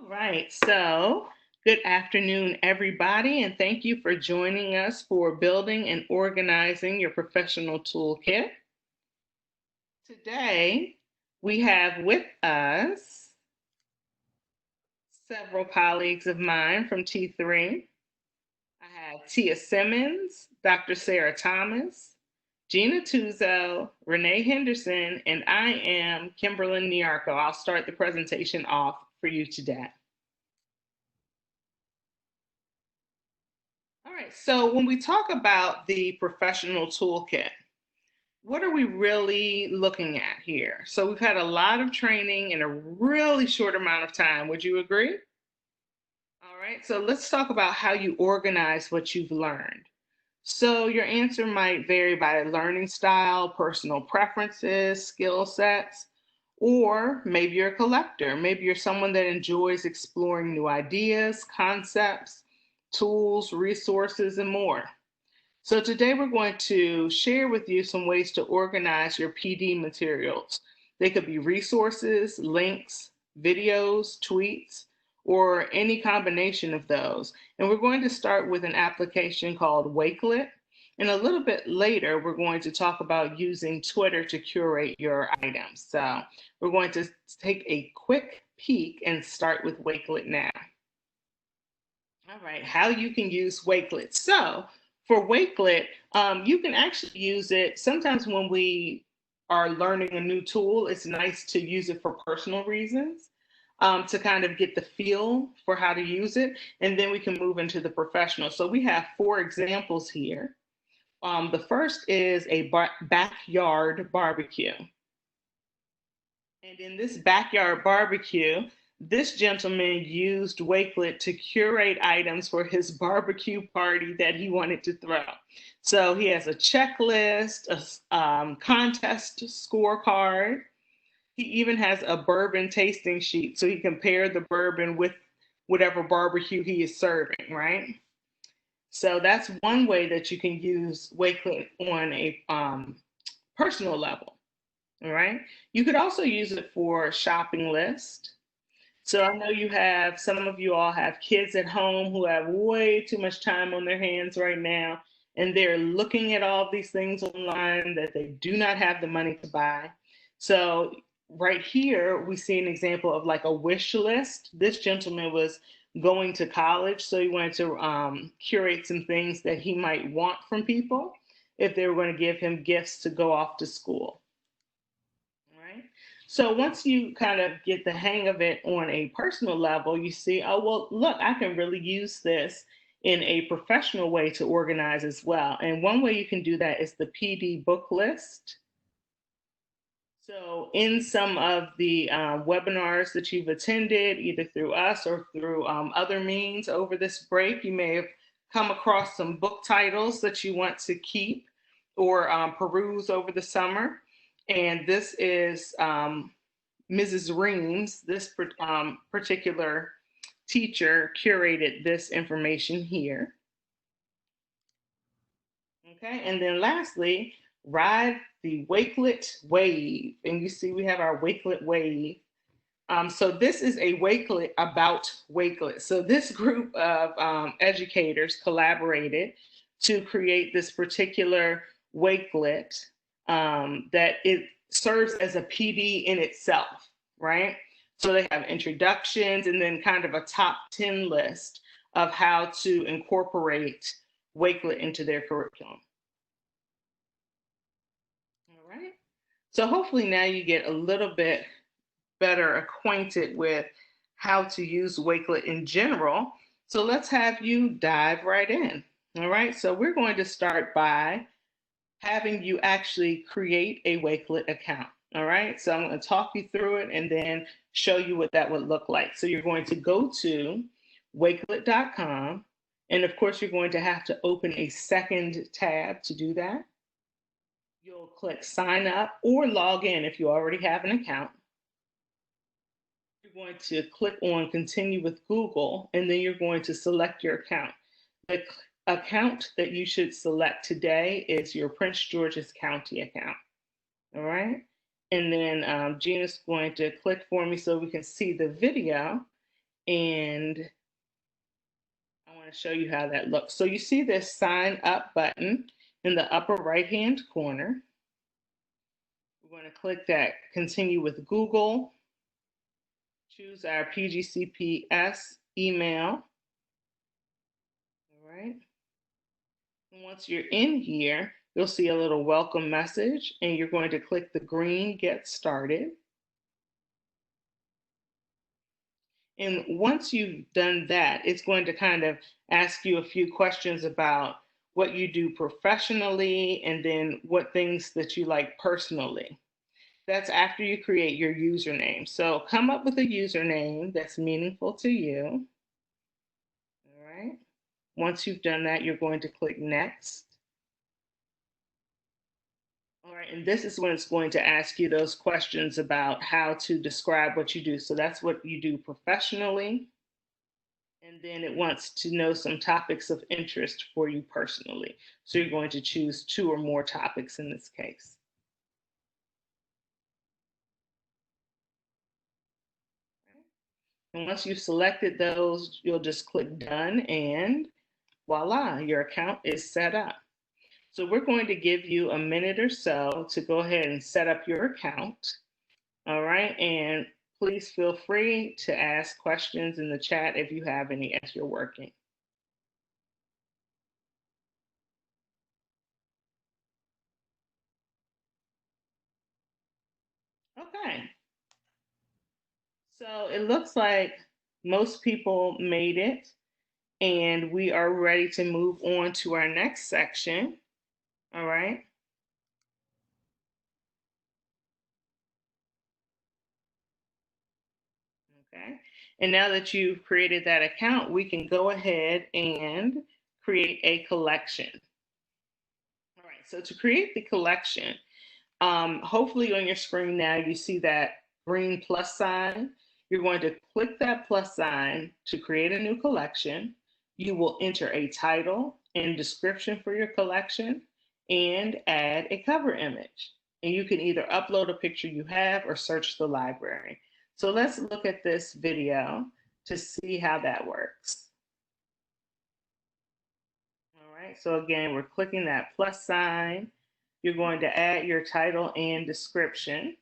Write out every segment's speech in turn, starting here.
All right, so good afternoon, everybody, and thank you for joining us for building and organizing your professional toolkit. Today, we have with us several colleagues of mine from T3. I have Tia Simmons, Dr. Sarah Thomas, Gina Tuzo, Renee Henderson, and I am Kimberlyn Niarco. I'll start the presentation off for you today. All right, so when we talk about the professional toolkit, what are we really looking at here? So we've had a lot of training in a really short amount of time. Would you agree? All right, so let's talk about how you organize what you've learned. So your answer might vary by learning style, personal preferences, skill sets, or maybe you're a collector. Maybe you're someone that enjoys exploring new ideas, concepts, tools, resources, and more. So today we're going to share with you some ways to organize your PD materials. They could be resources, links, videos, tweets, or any combination of those. And we're going to start with an application called Wakelet. And a little bit later, we're going to talk about using Twitter to curate your items. So we're going to take a quick peek and start with Wakelet now. All right, how you can use Wakelet. So for Wakelet, you can actually use it sometimes when we are learning a new tool. It's nice to use it for personal reasons, to kind of get the feel for how to use it, and then we can move into the professional. So we have 4 examples here. The first is a backyard barbecue. And in this backyard barbecue, this gentleman used Wakelet to curate items for his barbecue party that he wanted to throw. So he has a checklist, a contest scorecard. He even has a bourbon tasting sheet so he can pair the bourbon with whatever barbecue he is serving, right? So that's one way that you can use Wakelet on a personal level. All right. You could also use it for shopping list. So I know some of you all have kids at home who have way too much time on their hands right now, and they're looking at all these things online that they do not have the money to buy. So right here, we see an example of like a wish list. This gentleman was going to college, so he wanted to curate some things that he might want from people if they were going to give him gifts to go off to school. Right. So once you kind of get the hang of it on a personal level, you see, oh, well, look, I can really use this in a professional way to organize as well. And one way you can do that is the PD book list. So in some of the webinars that you've attended, either through us or through other means over this break, you may have come across some book titles that you want to keep or peruse over the summer. And this is Mrs. Reams, this particular teacher curated this information here. Okay, and then lastly, ride the Wakelet wave. And you see we have our Wakelet wave. So this is a Wakelet about Wakelet. So this group of educators collaborated to create this particular Wakelet that it serves as a PD in itself, right? So they have introductions and then kind of a top 10 list of how to incorporate Wakelet into their curriculum. All right. So hopefully now you get a little bit better acquainted with how to use Wakelet in general. So let's have you dive right in. All right. So we're going to start by having you actually create a Wakelet account. All right. So I'm going to talk you through it and then show you what that would look like. So you're going to go to wakelet.com. And of course, you're going to have to open a second tab to do that. You'll click sign up or log in if you already have an account. You're going to click on continue with Google, and then you're going to select your account. The account that you should select today is your Prince George's County account. All right. And then Gina's going to click for me so we can see the video. And I want to show you how that looks. So you see this sign up button in the upper right-hand corner. We're going to click that continue with Google, choose our PGCPS email. All right. And once you're in here, you'll see a little welcome message, and you're going to click the green Get Started. And once you've done that, it's going to kind of ask you a few questions about what you do professionally and then what things that you like personally. That's after you create your username. So come up with a username that's meaningful to you. All right. Once you've done that, you're going to click Next. All right, and this is when it's going to ask you those questions about how to describe what you do. So that's what you do professionally. And then it wants to know some topics of interest for you personally. So you're going to choose 2 or more topics in this case. And once you've selected those, you'll just click Done, and voila, your account is set up. So we're going to give you a minute or so to go ahead and set up your account. All right, and please feel free to ask questions in the chat if you have any as you're working. Okay. So it looks like most people made it, and we are ready to move on to our next section. All right. Okay. And now that you've created that account, we can go ahead and create a collection. All right. So to create the collection, hopefully on your screen now you see that green plus sign. You're going to click that plus sign to create a new collection. You will enter a title and description for your collection and add a cover image. And you can either upload a picture you have or search the library. So let's look at this video to see how that works. All right, so again, we're clicking that plus sign. You're going to add your title and description.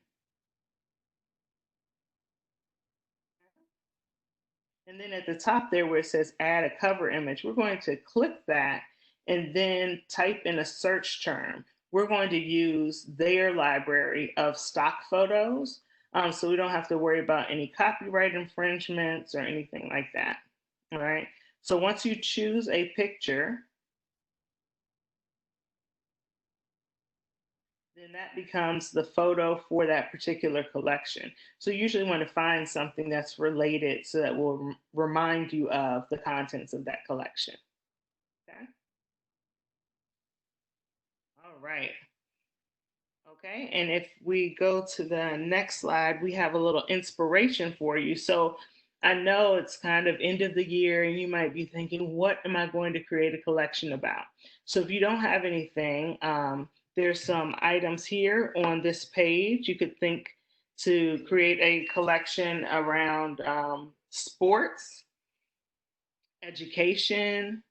And then at the top there where it says add a cover image, we're going to click that and then type in a search term. We're going to use their library of stock photos, so we don't have to worry about any copyright infringements or anything like that. All right. So once you choose a picture, then that becomes the photo for that particular collection. So you usually want to find something that's related so that will remind you of the contents of that collection. Okay. All right. Okay. And if we go to the next slide, we have a little inspiration for you. So I know it's kind of end of the year and you might be thinking, what am I going to create a collection about? So if you don't have anything, there's some items here on this page. You could think to create a collection around sports, education.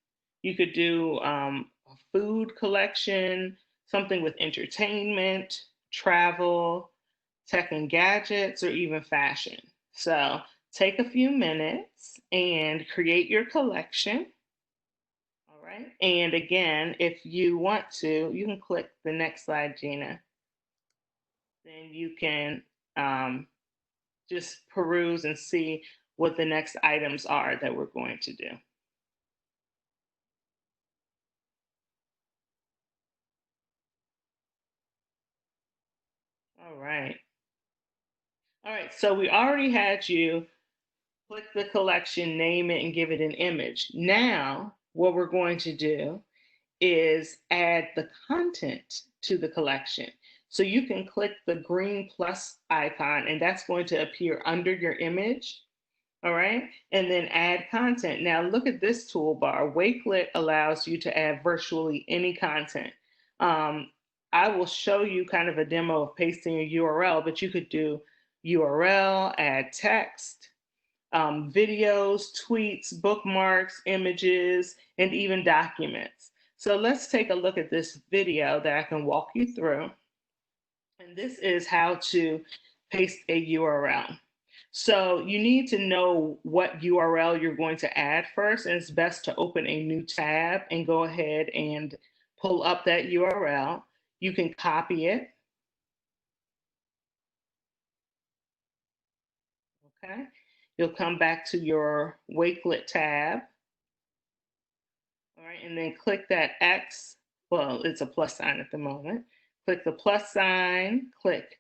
You could do a food collection, something with entertainment, travel, tech and gadgets, or even fashion. So take a few minutes and create your collection. All right. And again, if you want to, you can click the next slide, Gina. Then you can just peruse and see what the next items are that we're going to do. All right. All right. So we already had you click the collection, name it, and give it an image. Now, what we're going to do is add the content to the collection. So you can click the green plus icon, and that's going to appear under your image. All right. And then add content. Now, look at this toolbar. Wavelet allows you to add virtually any content. I will show you kind of a demo of pasting a URL, but you could do URL, add text, videos, tweets, bookmarks, images, and even documents. So let's take a look at this video that I can walk you through. And this is how to paste a URL. So you need to know what URL you're going to add first, and it's best to open a new tab and go ahead and pull up that URL. You can copy it. Okay. You'll come back to your Wavelet tab. All right, and then click that X. Well, it's a plus sign at the moment. Click the plus sign, click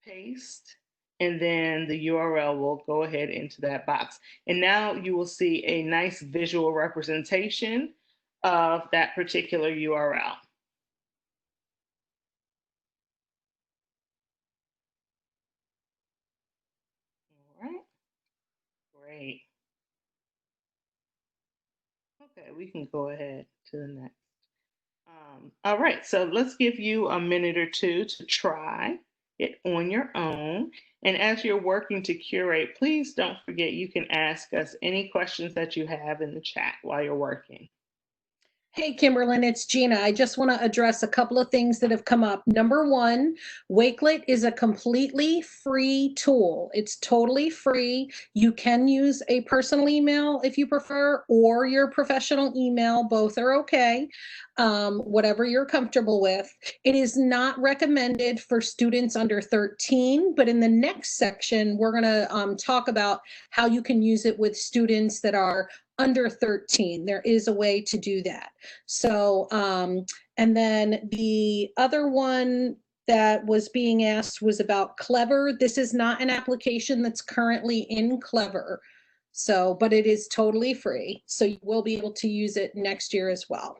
paste, and then the URL will go ahead into that box. And now you will see a nice visual representation of that particular URL. All right, great. Okay, we can go ahead to the next. All right, so let's give you a minute or two to try it on your own. And as you're working to curate, please don't forget you can ask us any questions that you have in the chat while you're working. Hey, Kimberlyn, it's Gina. I just want to address a couple of things that have come up. Number one, Wakelet is a completely free tool. It's totally free. You can use a personal email if you prefer, or your professional email. Both are okay, whatever you're comfortable with. It is not recommended for students under 13, but in the next section, we're going to talk about how you can use it with students that are under 13. There is a way to do that. So, and then the other one that was being asked was about Clever. This is not an application that's currently in Clever. So, but it is totally free. So you will be able to use it next year as well.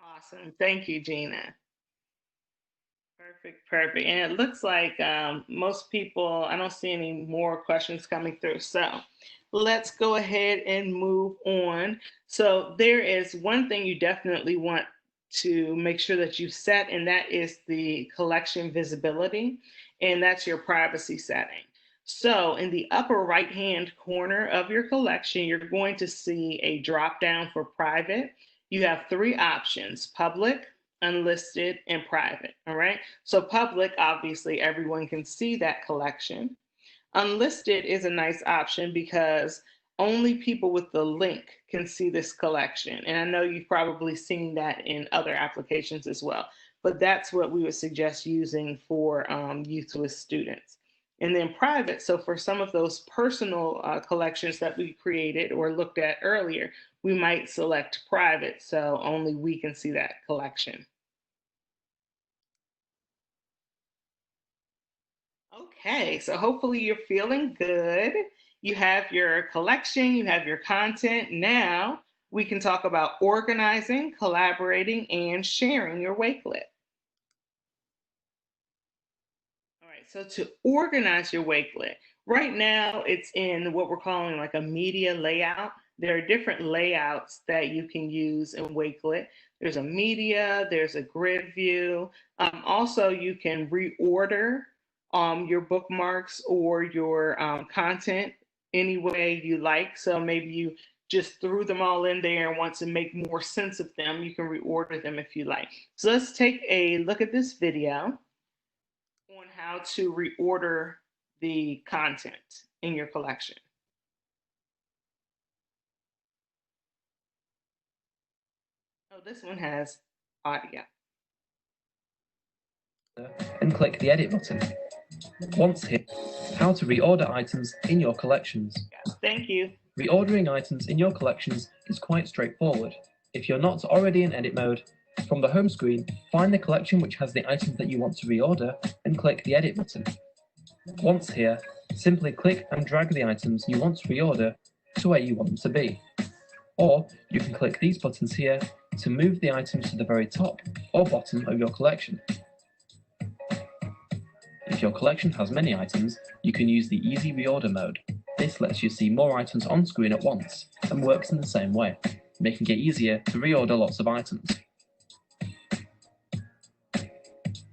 Awesome. Thank you, Gina. Perfect, perfect. And it looks like most people, I don't see any more questions coming through. So let's go ahead and move on. So there is one thing you definitely want to make sure that you set, and that is the collection visibility, and that's your privacy setting. So in the upper right-hand corner of your collection, you're going to see a drop down for private. You have three options: public, unlisted, and private. All right. So public, obviously, everyone can see that collection. Unlisted is a nice option because only people with the link can see this collection. And I know you've probably seen that in other applications as well, but that's what we would suggest using for youth with students. And then private, so for some of those personal collections that we created or looked at earlier, we might select private, so only we can see that collection. Okay, so hopefully you're feeling good. You have your collection, you have your content. Now we can talk about organizing, collaborating, and sharing your Wakelet. All right, so to organize your Wakelet, right now it's in what we're calling like a media layout. There are different layouts that you can use in Wakelet. There's a media, there's a grid view. Also, you can reorder your bookmarks or your content any way you like. So maybe you just threw them all in there and want to make more sense of them, you can reorder them if you like. So let's take a look at this video on how to reorder the content in your collection. Oh, this one has audio. And click the edit button. Once here, how to reorder items in your collections. Thank you. Reordering items in your collections is quite straightforward. If you're not already in edit mode, from the home screen, find the collection which has the items that you want to reorder and click the edit button. Once here, simply click and drag the items you want to reorder to where you want them to be. Or you can click these buttons here to move the items to the very top or bottom of your collection. If your collection has many items, you can use the Easy Reorder mode. This lets you see more items on screen at once and works in the same way, making it easier to reorder lots of items.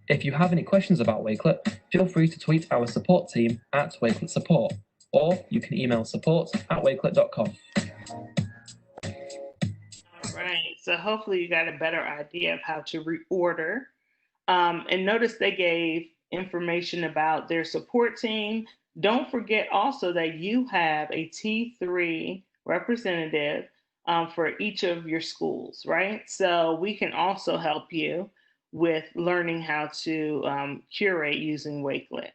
If you have any questions about Wakelet, feel free to tweet our support team at Wakelet Support, or you can email support@wakelet.com. All right, so hopefully you got a better idea of how to reorder. And notice they gave information about their support team. Don't forget also that you have a T3 representative for each of your schools, right? So we can also help you with learning how to curate using Wakelet.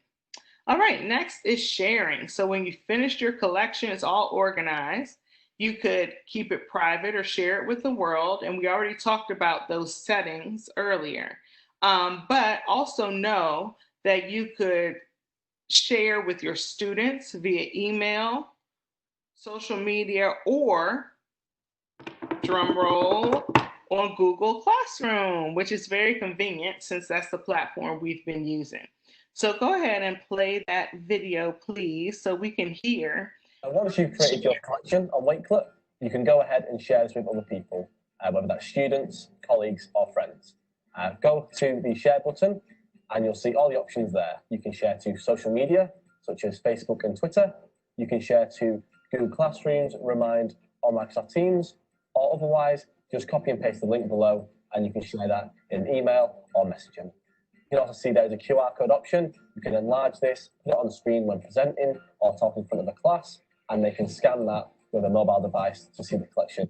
All right, next is sharing. So when you finished your collection, it's all organized. You could keep it private or share it with the world. And we already talked about those settings earlier. But also know that you could share with your students via email, social media, or drum roll on Google Classroom, which is very convenient since that's the platform we've been using. So go ahead and play that video, please, so we can hear. And once you've created your collection on Wakelet, you can go ahead and share this with other people, whether that's students, colleagues, or friends. Go to the share button and you'll see all the options there. You can share to social media, such as Facebook and Twitter. You can share to Google Classrooms, Remind, or Microsoft Teams, or otherwise, just copy and paste the link below and you can share that in email or messaging. You can also see there's a QR code option. You can enlarge this, put it on the screen when presenting or talking in front of the class, and they can scan that with a mobile device to see the collection.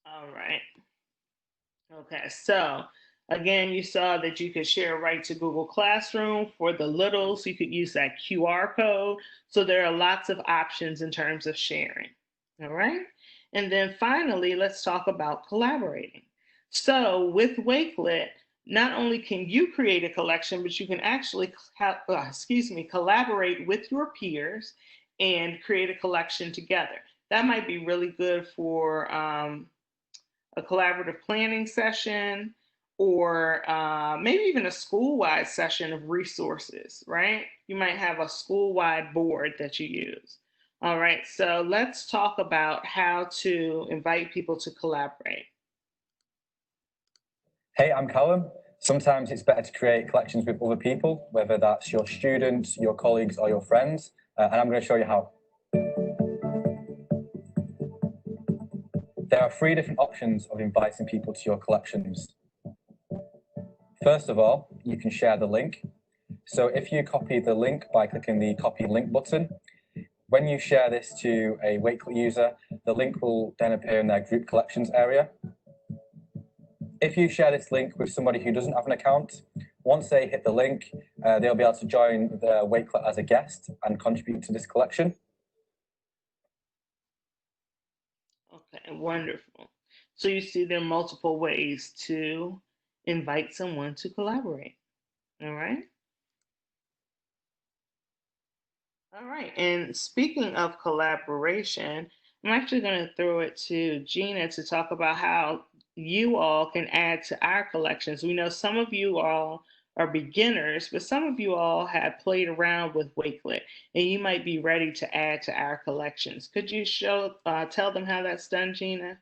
All right. Okay, so again, you saw that you could share right to Google Classroom. For the littles, you could use that QR code. So there are lots of options in terms of sharing. All right. And then finally, let's talk about collaborating. So with Wakelet, not only can you create a collection, but you can actually collaborate with your peers and create a collection together. That might be really good for a collaborative planning session, or maybe even a school-wide session of resources, right? You might have a school-wide board that you use. All right, so let's talk about how to invite people to collaborate. Hey, I'm Callum. Sometimes it's better to create collections with other people, whether that's your students, your colleagues, or your friends, and I'm going to show you how. There are 3 different options of inviting people to your collections. First of all, you can share the link. So if you copy the link by clicking the copy link button, when you share this to a Wakelet user, the link will then appear in their group collections area. If you share this link with somebody who doesn't have an account, once they hit the link, they'll be able to join the Wakelet as a guest and contribute to this collection. Okay, wonderful. So you see there are multiple ways to invite someone to collaborate. All right. All right, and speaking of collaboration, I'm actually going to throw it to Gina to talk about how you all can add to our collections. We know some of you all are beginners, but some of you all have played around with Wakelet, and you might be ready to add to our collections. Could you tell them how that's done, Gina?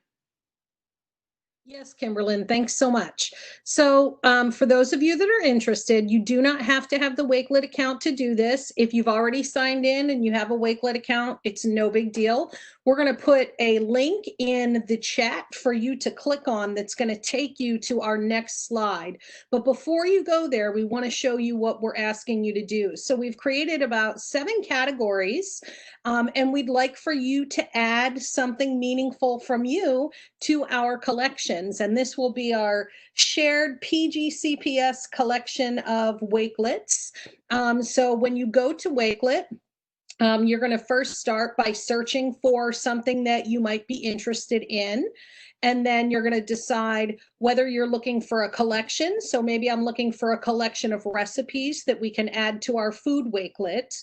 Yes, Kimberlyn, thanks so much. So for those of you that are interested, you do not have to have the Wakelet account to do this. If you've already signed in and you have a Wakelet account, it's no big deal. We're going to put a link in the chat for you to click on that's going to take you to our next slide. But before you go there, we want to show you what we're asking you to do. So we've created about 7 categories, and we'd like for you to add something meaningful from you to our collections. And this will be our shared PGCPS collection of Wakelets. So when you go to Wakelet, you're going to first start by searching for something that you might be interested in. And then you're going to decide whether you're looking for a collection. So maybe I'm looking for a collection of recipes that we can add to our food Wakelet.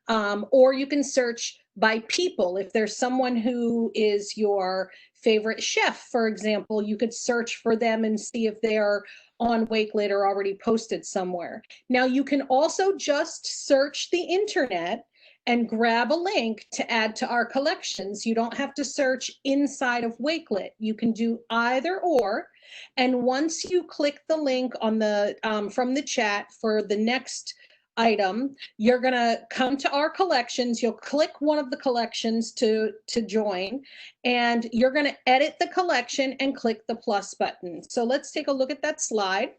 Or you can search by people. If there's someone who is your favorite chef, for example, you could search for them and see if they're on Wakelet or already posted somewhere. Now you can also just search the internet and grab a link to add to our collections. You don't have to search inside of Wakelet. You can do either or. And once you click the link on the from the chat for the next item, you're going to come to our collections. You'll click one of the collections to join, and you're going to edit the collection and click the plus button. So let's take a look at that slide.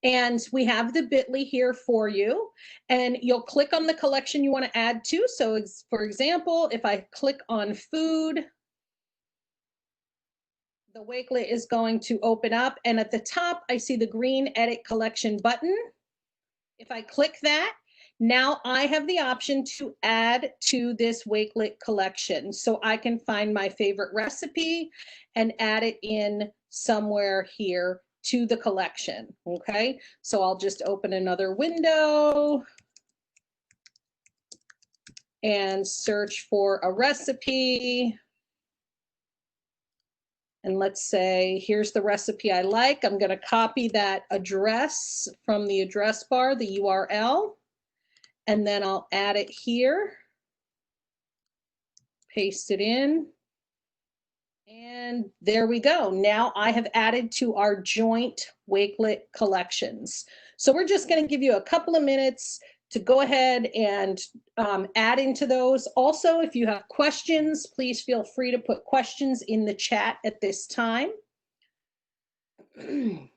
And we have the bit.ly here for you, and you'll click on the collection you want to add to. So for example, if I click on food, the Wakelet is going to open up, and at the top, I see the green edit collection button. If I click that, now I have the option to add to this Wakelet collection. So I can find my favorite recipe and add it in somewhere here to the collection. Okay, so I'll just open another window and search for a recipe. And let's say, here's the recipe I like. I'm going to copy that address from the address bar, the URL, and then I'll add it here, paste it in, and there we go. Now I have added to our joint Wakelet collections. So we're just going to give you a couple of minutes to go ahead and add into those. Also, if you have questions, please feel free to put questions in the chat at this time. And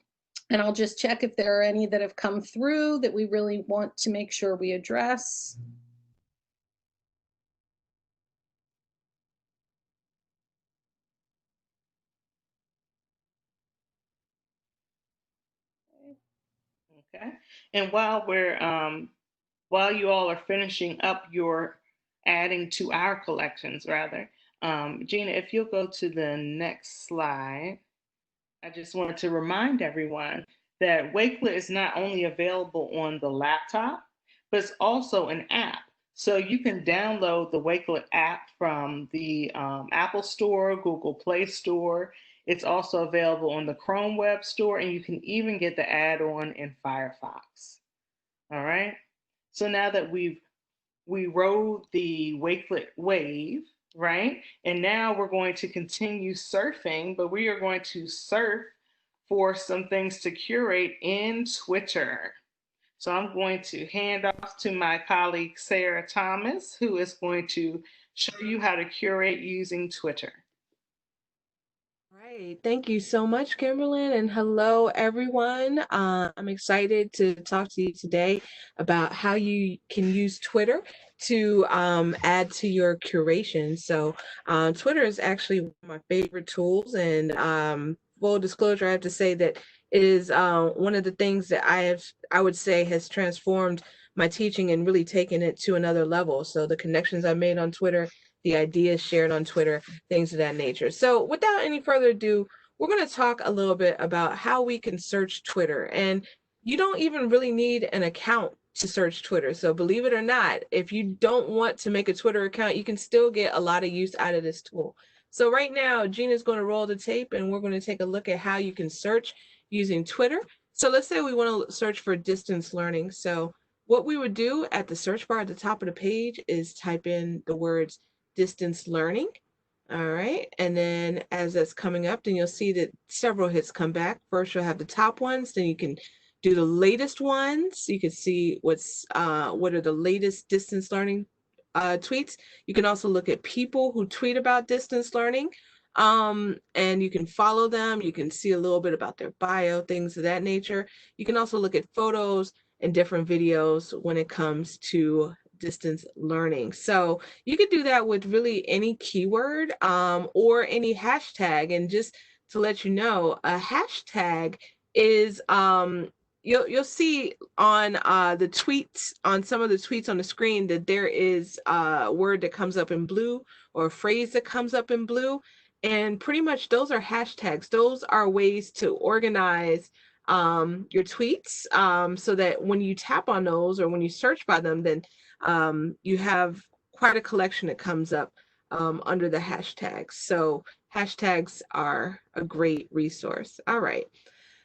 I'll just check if there are any that have come through that we really want to make sure we address. Okay. And while you all are finishing up your adding to our collections, rather, Gina, if you'll go to the next slide, I just wanted to remind everyone that Wakelet is not only available on the laptop, but it's also an app. So you can download the Wakelet app from the Apple Store, Google Play Store. It's also available on the Chrome Web Store, and you can even get the add-on in Firefox. All right. So now that we rode the Wakelet wave, right? And now we're going to continue surfing, but we are going to surf for some things to curate in Twitter. So I'm going to hand off to my colleague, Sarah Thomas, who is going to show you how to curate using Twitter. Right. Thank you so much, Kimberlyn, and hello, everyone. I'm excited to talk to you today about how you can use Twitter to add to your curation. So Twitter is actually one of my favorite tools, and full disclosure, I have to say that it is one of the things that I would say has transformed my teaching and really taken it to another level. So the connections I made on Twitter, the ideas shared on Twitter, things of that nature. So without any further ado, we're going to talk a little bit about how we can search Twitter. And you don't even really need an account to search Twitter. So believe it or not, if you don't want to make a Twitter account, you can still get a lot of use out of this tool. So right now, Gina's going to roll the tape and we're going to take a look at how you can search using Twitter. So let's say we want to search for distance learning. So what we would do at the search bar at the top of the page is type in the words distance learning. All right, and then as that's coming up, then you'll see that several hits come back. First, you'll have the top ones, then you can do the latest ones. You can see what are the latest distance learning tweets. You can also look at people who tweet about distance learning, and you can follow them. You can see a little bit about their bio, things of that nature. You can also look at photos and different videos when it comes to distance learning. So you could do that with really any keyword or any hashtag. And just to let you know, a hashtag is you'll see on the tweets, on some of the tweets on the screen, that there is a word that comes up in blue or a phrase that comes up in blue. And pretty much those are hashtags. Those are ways to organize your tweets so that when you tap on those or when you search by them, then you have quite a collection that comes up under the hashtags. So hashtags are a great resource. All right.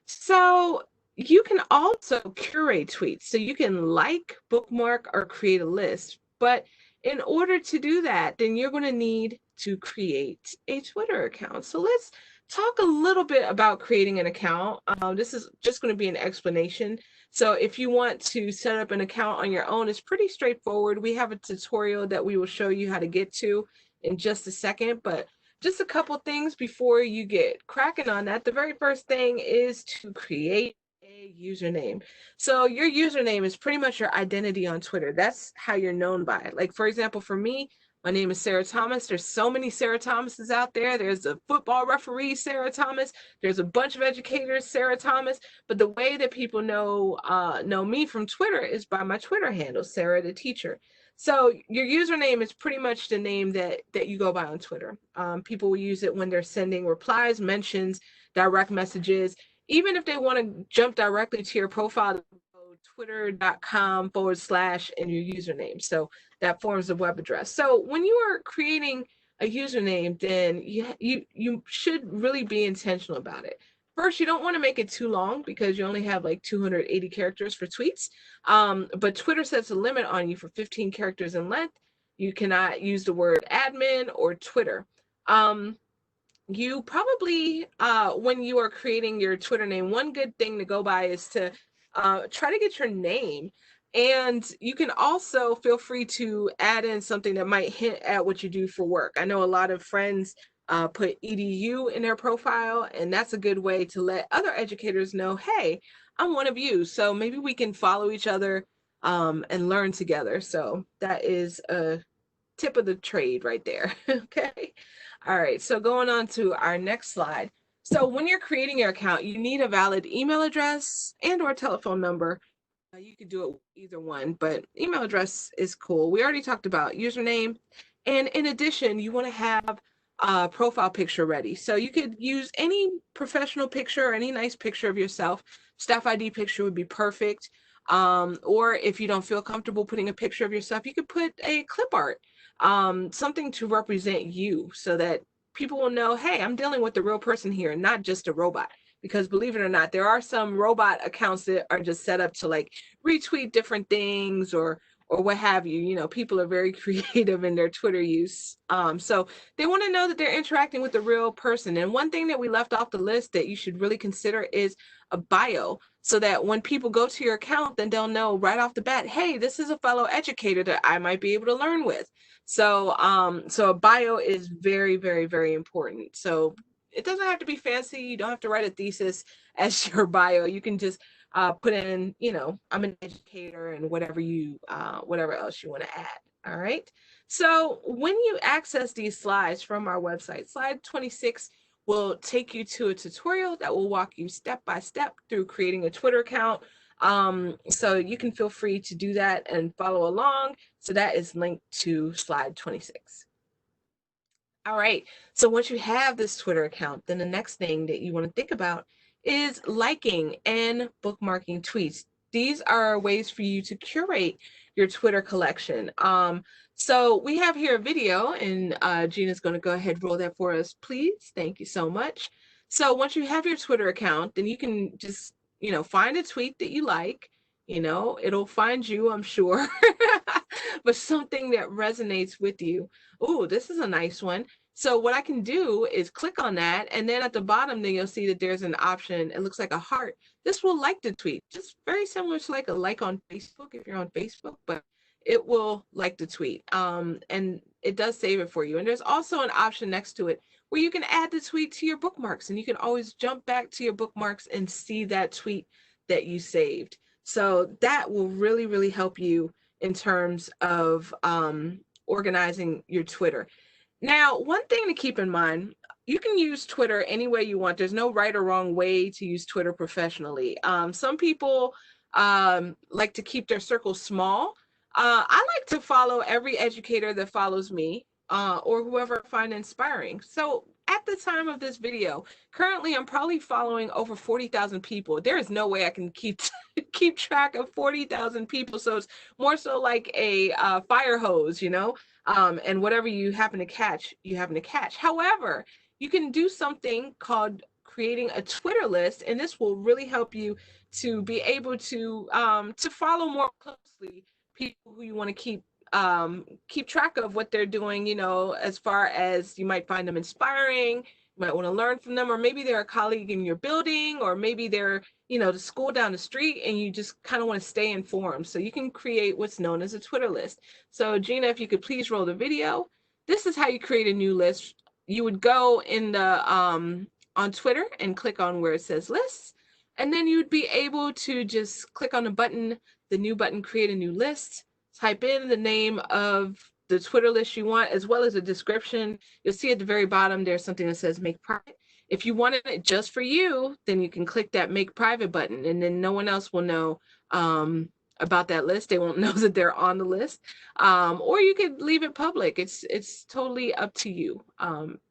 So you can also curate tweets. So you can like, bookmark, or create a list. But in order to do that, then you're going to need to create a Twitter account. So let's talk a little bit about creating an account. This is just going to be an explanation. So if you want to set up an account on your own, it's pretty straightforward. We have a tutorial that we will show you how to get to in just a second, but just a couple things before you get cracking on that. The very first thing is to create a username. So your username is pretty much your identity on Twitter. That's how you're known by. Like, for example, for me, my name is Sarah Thomas. There's so many Sarah Thomases out there. There's a football referee, Sarah Thomas. There's a bunch of educators, Sarah Thomas. But the way that people know me from Twitter is by my Twitter handle, Sarah the Teacher. So your username is pretty much the name that you go by on Twitter. People will use it when they're sending replies, mentions, direct messages. Even if they want to jump directly to your profile, go twitter.com/ and your username. So that forms a web address. So when you are creating a username, then you should really be intentional about it. First, you don't want to make it too long because you only have like 280 characters for tweets. But Twitter sets a limit on you for 15 characters in length. You cannot use the word admin or Twitter. You probably, when you are creating your Twitter name, one good thing to go by is to try to get your name. And you can also feel free to add in something that might hint at what you do for work. I know a lot of friends put edu in their profile, and that's a good way to let other educators know, hey, I'm one of you. So maybe we can follow each other and learn together. So that is a tip of the trade right there. Okay. All right. So going on to our next slide. So when you're creating your account, you need a valid email address and or telephone number. You could do it either one, but email address is cool. We already talked about username. And in addition, you want to have a profile picture ready. So you could use any professional picture or any nice picture of yourself. Staff ID picture would be perfect. Or if you don't feel comfortable putting a picture of yourself, you could put a clip art, something to represent you so that people will know, hey, I'm dealing with the real person here and not just a robot. Because believe it or not, there are some robot accounts that are just set up to like retweet different things or what have you. You know, people are very creative in their Twitter use. So they want to know that they're interacting with a real person. And one thing that we left off the list that you should really consider is a bio, so that when people go to your account, then they'll know right off the bat, hey, this is a fellow educator that I might be able to learn with. So so a bio is very, very, very important. So it doesn't have to be fancy. You don't have to write a thesis as your bio. You can just put in, you know, I'm an educator and whatever else you want to add. All right. So when you access these slides from our website, slide 26 will take you to a tutorial that will walk you step by step through creating a Twitter account. So you can feel free to do that and follow along. So that is linked to slide 26. All right, so once you have this Twitter account, then the next thing that you want to think about is liking and bookmarking tweets. These are ways for you to curate your Twitter collection. So we have here a video, and Gina's going to go ahead and roll that for us, please. Thank you so much. So once you have your Twitter account, then you can just, you know, find a tweet that you like. You know, it'll find you, I'm sure, but something that resonates with you. Oh, this is a nice one. So what I can do is click on that, and then at the bottom, then you'll see that there's an option. It looks like a heart. This will like the tweet, just very similar to like a like on Facebook if you're on Facebook, but it will like the tweet. And it does save it for you. And there's also an option next to it where you can add the tweet to your bookmarks, and you can always jump back to your bookmarks and see that tweet that you saved. So that will really, really help you in terms of organizing your Twitter. Now, one thing to keep in mind, you can use Twitter any way you want. There's no right or wrong way to use Twitter professionally. Some people like to keep their circle small. I like to follow every educator that follows me or whoever I find inspiring. So at the time of this video, currently I'm probably following over 40,000 people. There is no way I can keep track of 40,000 people. So it's more so like a fire hose, you know, and whatever you happen to catch, you happen to catch. However, you can do something called creating a Twitter list, and this will really help you to be able to follow more closely people who you want to keep track of what they're doing, you know, as far as you might find them inspiring, you You might want to learn from them, or maybe they're a colleague in your building, or maybe they're, you know, the school down the street, and you just kind of want to stay informed. So you can create what's known as a Twitter list. So Gina, if you could please roll the video. This is how you create a new list. You would go in the on Twitter and click on where it says lists, and then you'd be able to just click on the button, the new button, create a new list, type in the name of the Twitter list you want, as well as a description. You'll see at the very bottom, there's something that says make private. If you wanted it just for you, then you can click that make private button, and then no one else will know about that list. They won't know that they're on the list. Or you could leave it public. It's totally up to you.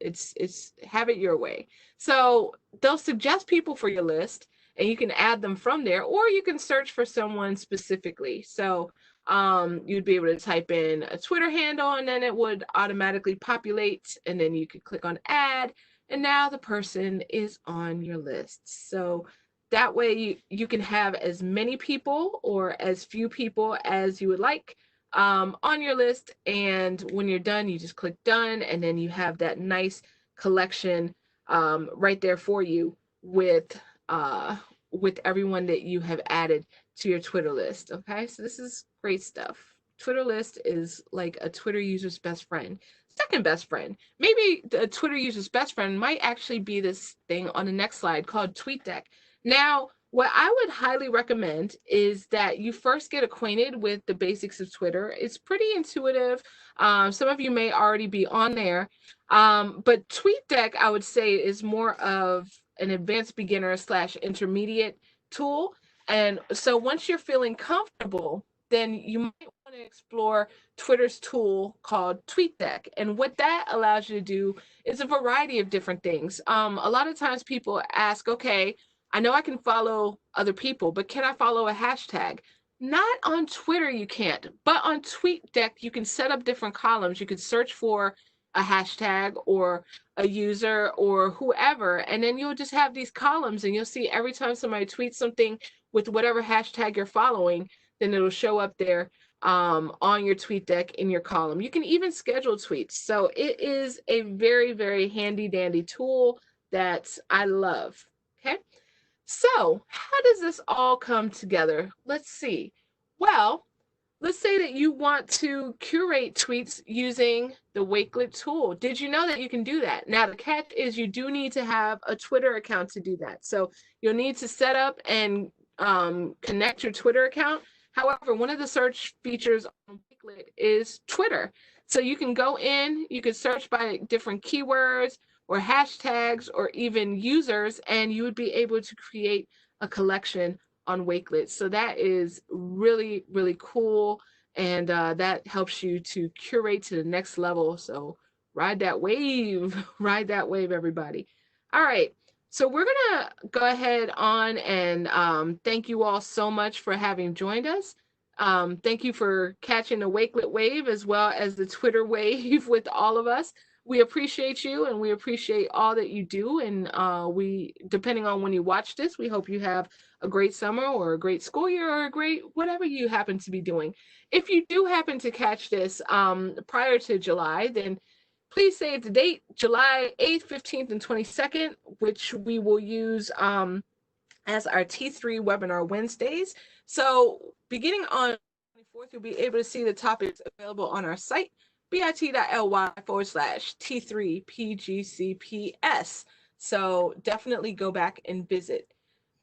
It's have it your way. So they'll suggest people for your list, and you can add them from there, or you can search for someone specifically. So you'd be able to type in a Twitter handle, and then it would automatically populate, and then you could click on add, and now the person is on your list. So that way you can have as many people or as few people as you would like on your list. And when you're done, you just click done, and then you have that nice collection right there for you with everyone that you have added to your Twitter list. Okay, so this is great stuff. Twitter list is like a Twitter user's best friend, second best friend. Maybe the Twitter user's best friend might actually be this thing on the next slide called Tweetdeck. Now, what I would highly recommend is that you first get acquainted with the basics of Twitter. It's pretty intuitive. Some of you may already be on there, but Tweetdeck, I would say, is more of an advanced beginner / intermediate tool. And so once you're feeling comfortable, then you might want to explore Twitter's tool called Tweetdeck. And what that allows you to do is a variety of different things. A lot of times people ask, okay, I know I can follow other people, but can I follow a hashtag? Not on Twitter, you can't, but on Tweetdeck, you can set up different columns. You could search for a hashtag or a user or whoever, and then you'll just have these columns, and you'll see every time somebody tweets something with whatever hashtag you're following, then it'll show up there on your Tweetdeck in your column. You can even schedule tweets. So it is a very, very handy dandy tool that I love. Okay. So how does this all come together? Let's see. Well, let's say that you want to curate tweets using the Wakelet tool. Did you know that you can do that? Now, the catch is you do need to have a Twitter account to do that. So you'll need to set up and connect your Twitter account. However, one of the search features on Wakelet is Twitter. So you can go in, you can search by different keywords or hashtags or even users, and you would be able to create a collection on Wakelet. So that is really, really cool. And that helps you to curate to the next level. So ride that wave, everybody. All right. So we're going to go ahead on and thank you all so much for having joined us. Thank you for catching the Wakelet wave as well as the Twitter wave with all of us. We appreciate you, and we appreciate all that you do. And we, depending on when you watch this, we hope you have a great summer or a great school year or a great whatever you happen to be doing. If you do happen to catch this prior to July, then please save the date, July 8th, 15th, and 22nd, which we will use as our T3 webinar Wednesdays. So beginning on 24th, you'll be able to see the topics available on our site, bit.ly/T3PGCPS. So definitely go back and visit.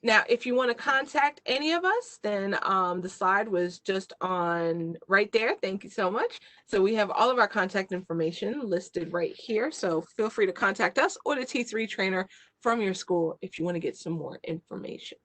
Now, if you want to contact any of us, then the slide was just on right there. Thank you so much. So we have all of our contact information listed right here. So feel free to contact us or the T3 trainer from your school if you want to get some more information.